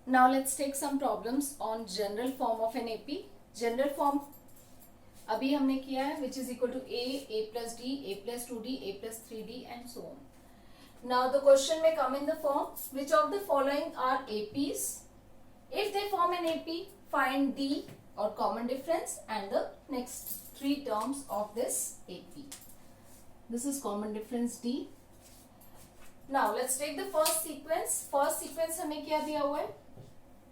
Now let's take some problems on general form of an AP. General form अभी हमने किया है which is equal to a plus d, a plus 2d, a plus 3d and so on. Now the question may come in the form which of the following are APs? If they form an AP, find D or common difference and the next three terms of this AP. This is common difference D. Now let's take the first sequence. First sequence हमें क्या दिया हुआ है?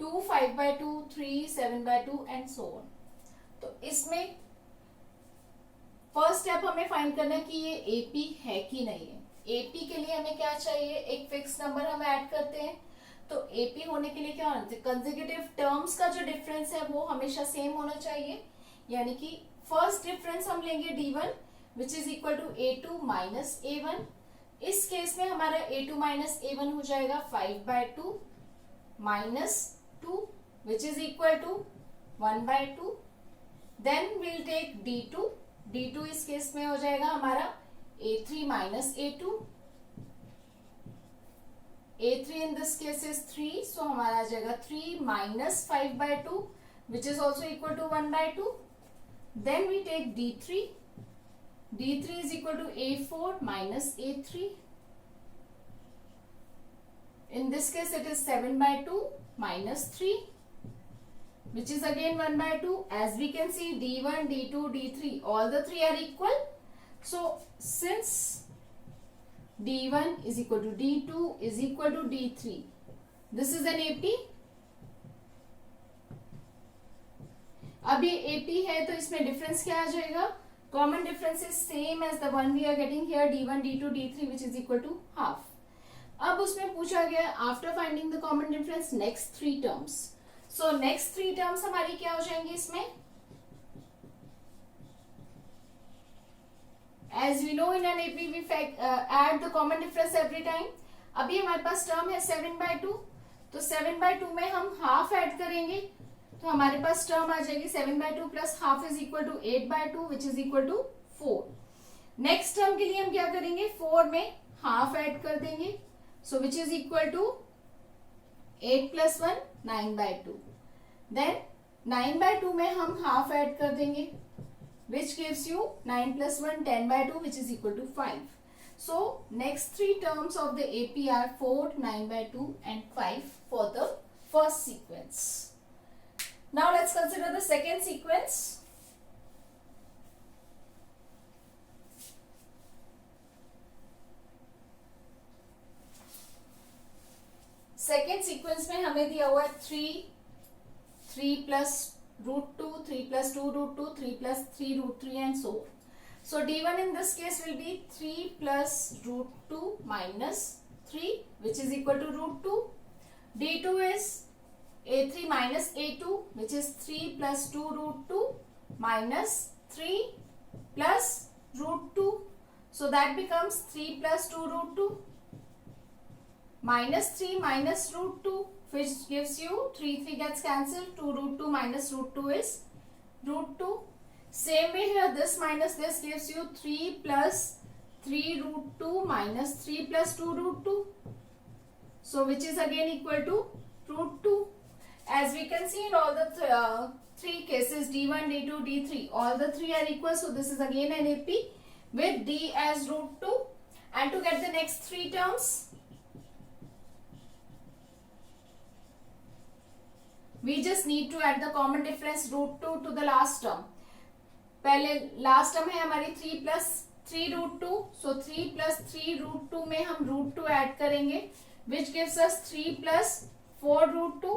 2, 5/2, 3, 7/2 and so on. तो इसमें first step हमें find करना है कि ये एपी है कि नहीं है. एपी के लिए हमें क्या चाहिए? एक फिक्स नंबर हम ऐड करते हैं. तो एपी होने के लिए क्या होना चाहिए? कंसेक्यूटिव टर्म्स का जो डिफरेंस है वो हमेशा सेम होना चाहिए. यानी कि फर्स्ट डिफरेंस हम लेंगे d1 which is equal to a2 minus a1. इस केस में हमारा a2 माइनस a1 हो जाएगा 5/2 minus 2 which is equal to 1/2. Then we'll take d2. d2 इस केस में हो जाएगा हमारा a3 minus a2. a3 in this case is 3, so हमारा आ जाएगा 3 minus 5/2 which is also equal to 1/2. Then we take d3. d3 is equal to a4 minus a3. In this case it is 7/2 minus 3 which is again 1/2. As we can see d1, d2, d3 all the three are equal. So since d1 is equal to d2 is equal to d3, this is an AP. अब ये AP है तो इसमें difference क्या आ जाएगा? Common difference is same as the one we are getting here d1, d2, d3 which is equal to half. अब उसमें पूछा गया after finding the common difference next three terms. So next three terms हमारी क्या हो जाएंगी इसमें? As we know in an AP we add the common difference every time. अभी हमारे पास टर्म है 7/2. तो 7/2 में हम हाफ ऐड करेंगे तो हमारे पास टर्म आ जाएगी 7/2 plus half is equal to 8/2 which is equal to 4. Next term के लिए हम क्या करेंगे? 4 में हाफ ऐड कर देंगे. So which is equal to 8 plus 1 9/2. Then 9/2 में हम हाफ ऐड कर देंगे which gives you 9 plus 1 10/2 which is equal to 5. So next three terms of the AP are 4, 9/2 and 5 for the first sequence. Now let's consider the second sequence. Second sequence में हमें दिया हुआ है 3 plus √2, 3 plus 2 √2, 3 plus 3 √3 and so. So d1 in this case will be 3 plus √2 minus 3 which is equal to √2. d2 is a3 minus a2 which is 3 plus 2 √2 minus 3 plus √2. So that becomes 3 plus 2 √2 minus 3 minus √2 which gives you 3 gets cancelled. 2 √2 minus √2 is √2. Same way here this minus this gives you 3 plus 3 √2 minus 3 plus 2 √2. So which is again equal to √2. As we can see in all the three cases d1, d2, d3 all the three are equal. So this is again an AP with d as √2. And to get the next three terms we just need to add the common difference √2 to the last term. पहले last term है हमारी 3 plus 3 √2. So 3 plus 3 √2 में हम √2 add करेंगे which gives us 3 plus 4 √2.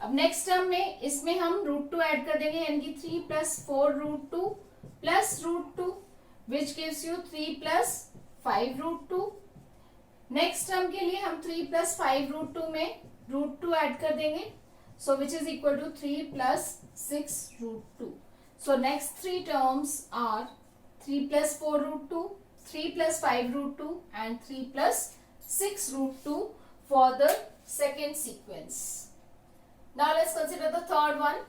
अब next term में इसमें हम √2 ऐड कर देंगे यानी कि 3 plus 4 √2 plus √2 which gives you 3 plus 5 √2. Next term के लिए हम 3 plus 5 √2 में √2 ऐड कर देंगे. So which is equal to 3 plus 6 √2. So next three terms are 3 plus 4 √2, 3 plus 5 √2 and 3 plus 6 √2 for the second sequence. Now let's consider the third one.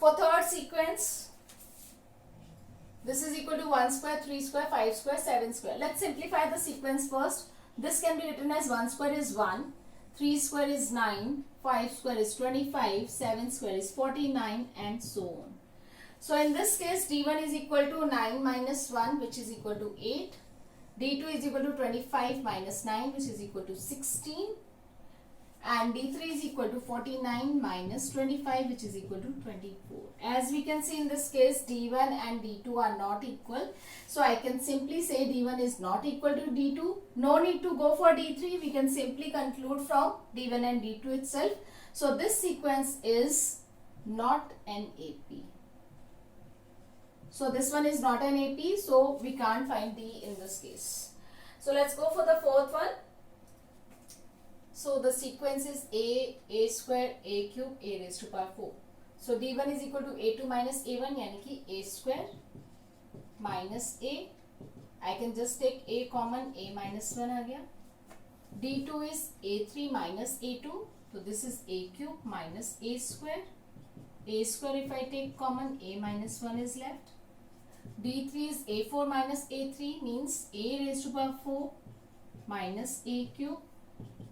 For third sequence, This is equal to 1 square, 3 square, 5 square, 7 square. Let's simplify the sequence first. This can be written as 1 square is 1, 3 square is 9, 5 square is 25, 7 square is 49, and so on. So in this case, d1 is equal to 9 minus 1, which is equal to 8. d2 is equal to 25 minus 9, which is equal to 16. And d3 is equal to 49 minus 25, which is equal to 24. As we can see in this case, d1 and d2 are not equal. So I can simply say d1 is not equal to d2. No need to go for d3. We can simply conclude from d1 and d2 itself. So this sequence is not an AP. So this one is not an AP. So we can't find d in this case. So let's go for the fourth one. So the sequence is a square, a cube, a raised to power 4. So d1 is equal to a2 minus a1, यानी कि a square minus a. I can just take a common, a minus 1 आ गया. d2 is a3 minus a2. So this is a cube minus a square. A square if I take common, a minus 1 is left. d3 is a4 minus a3 means a raised to power 4 minus a cube.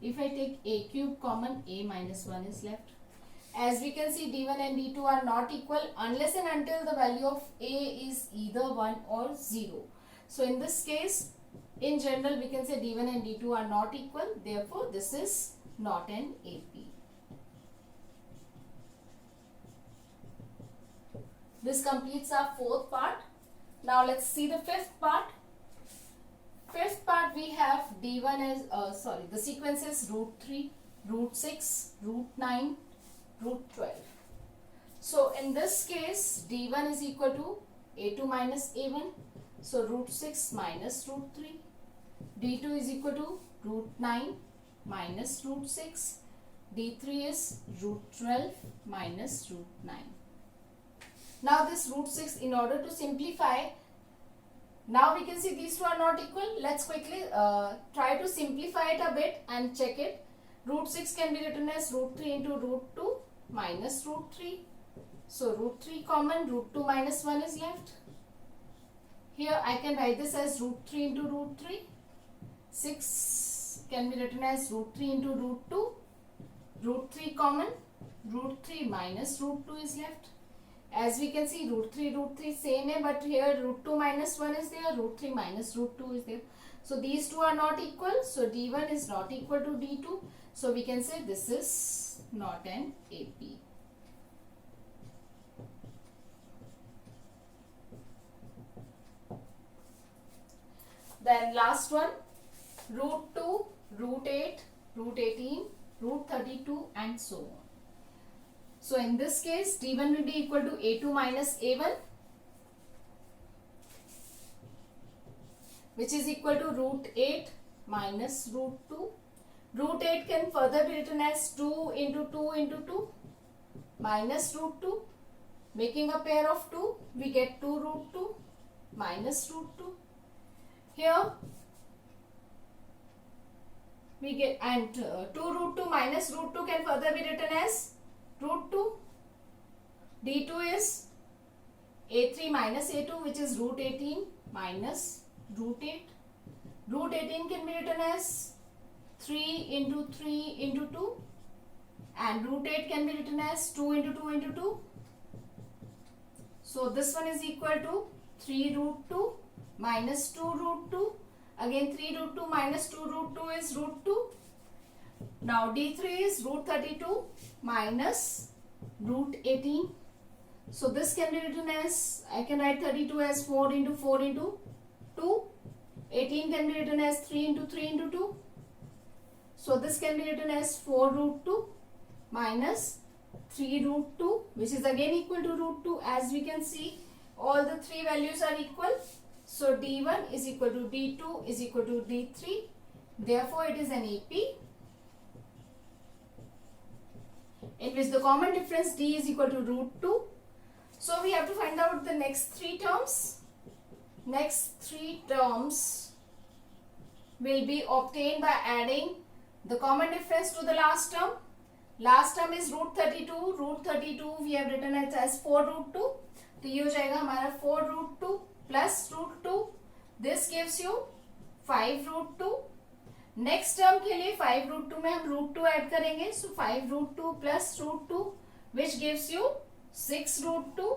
If I take a cube common, a minus 1 is left. As we can see, d1 and d2 are not equal unless and until the value of a is either 1 or 0. So in this case, in general, we can say d1 and d2 are not equal. Therefore, this is not an AP. This completes our fourth part. Now let's see the fifth part. Fifth part, we have d1 as, the sequence is root 3, root 6, root 9, root 12. So in this case, d1 is equal to a2 minus a1. So root 6 minus root 3. d2 is equal to root 9 minus root 6. d3 is root 12 minus root 9. Now this root 6, in order to simplify, now we can see these two are not equal. Let's quickly try to simplify it a bit and check it. Root 6 can be written as root 3 into root 2 minus root 3. So root 3 common, root 2 minus 1 is left. Here I can write this as root 3 into root 3. 6 can be written as root 3 into root 2. Root 3 common, root 3 minus root 2 is left. As we can see, root 3 same hai, but here root 2 minus 1 is there, root 3 minus root 2 is there. So these two are not equal. So d1 is not equal to d2. So we can say this is not an AP. Then last one, root 2, root 8, root 18, root 32 and so on. So in this case, d1 will be equal to a2 minus a1, which is equal to root 8 minus root 2. Root 8 can further be written as 2 into 2 into 2 minus root 2. Making a pair of 2, we get 2 root 2 minus root 2. Here we get, and 2 root 2 minus root 2 can further be written as root 2. d2 is a3 minus a2, which is root 18 minus root 8. Root 18 can be written as 3 into 3 into 2, and root 8 can be written as 2 into 2 into 2. So this one is equal to 3 root 2 minus 2 root 2. Again 3 root 2 minus 2 root 2 is root 2. Now d3 is root 32 minus root 18. So this can be written as, I can write 32 as 4 into 4 into 2. 18 can be written as 3 into 3 into 2. So this can be written as 4 root 2 minus 3 root 2, which is again equal to root 2. As we can see, all the three values are equal. So d1 is equal to d2 is equal to d3. Therefore, it is an AP, in which the common difference d is equal to root 2. So we have to find out the next three terms. Next three terms will be obtained by adding the common difference to the last term. Last term is root 32. Root 32 we have written it as 4 root 2. तो ये हो जाएगा हमारा 4 root 2 plus root 2. This gives you 5 root 2. Next term के लिए 5 root 2 में हम root 2 add करेंगे, so 5 root 2 plus root 2 which gives you 6 root 2.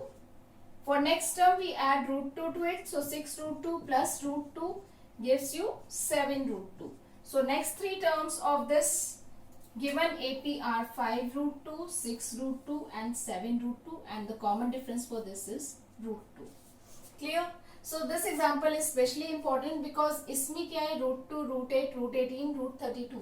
For next term we add root 2 to it, so 6 root 2 plus root 2 gives you 7 root 2. So next three terms of this given AP are 5 root 2, 6 root 2 and 7 root 2, and the common difference for this is root 2. Clear? So this example is especially important because इसमें क्या है, root 2, root 8, root 18, root 32.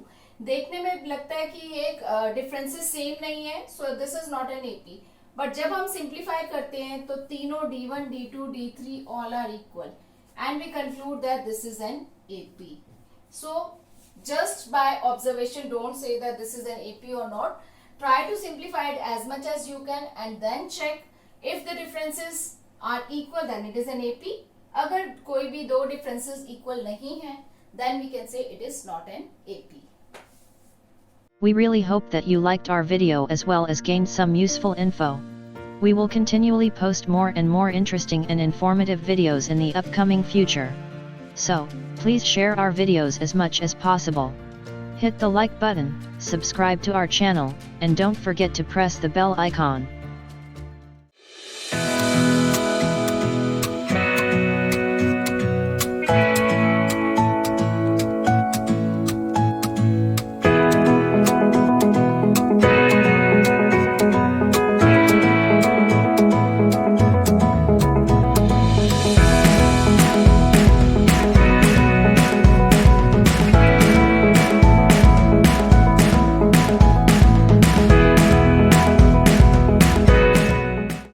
देखने में लगता है कि ये differences same नहीं है, so this is not an AP. But जब हम simplify करते हैं तो तीनों D1, D2, D3 all are equal, and we conclude that this is an AP. So just by observation, don't say that this is an AP or not. Try to simplify it as much as you can and then check if the differences are equal, then it is an AP. अगर कोई भी दो differences equal नहीं है, then we can say it is not an AP. We really hope that you liked our video as well as gained some useful info. We will continually post more and more interesting and informative videos in the upcoming future. So, please share our videos as much as possible. Hit the like button, subscribe to our channel, and don't forget to press the bell icon.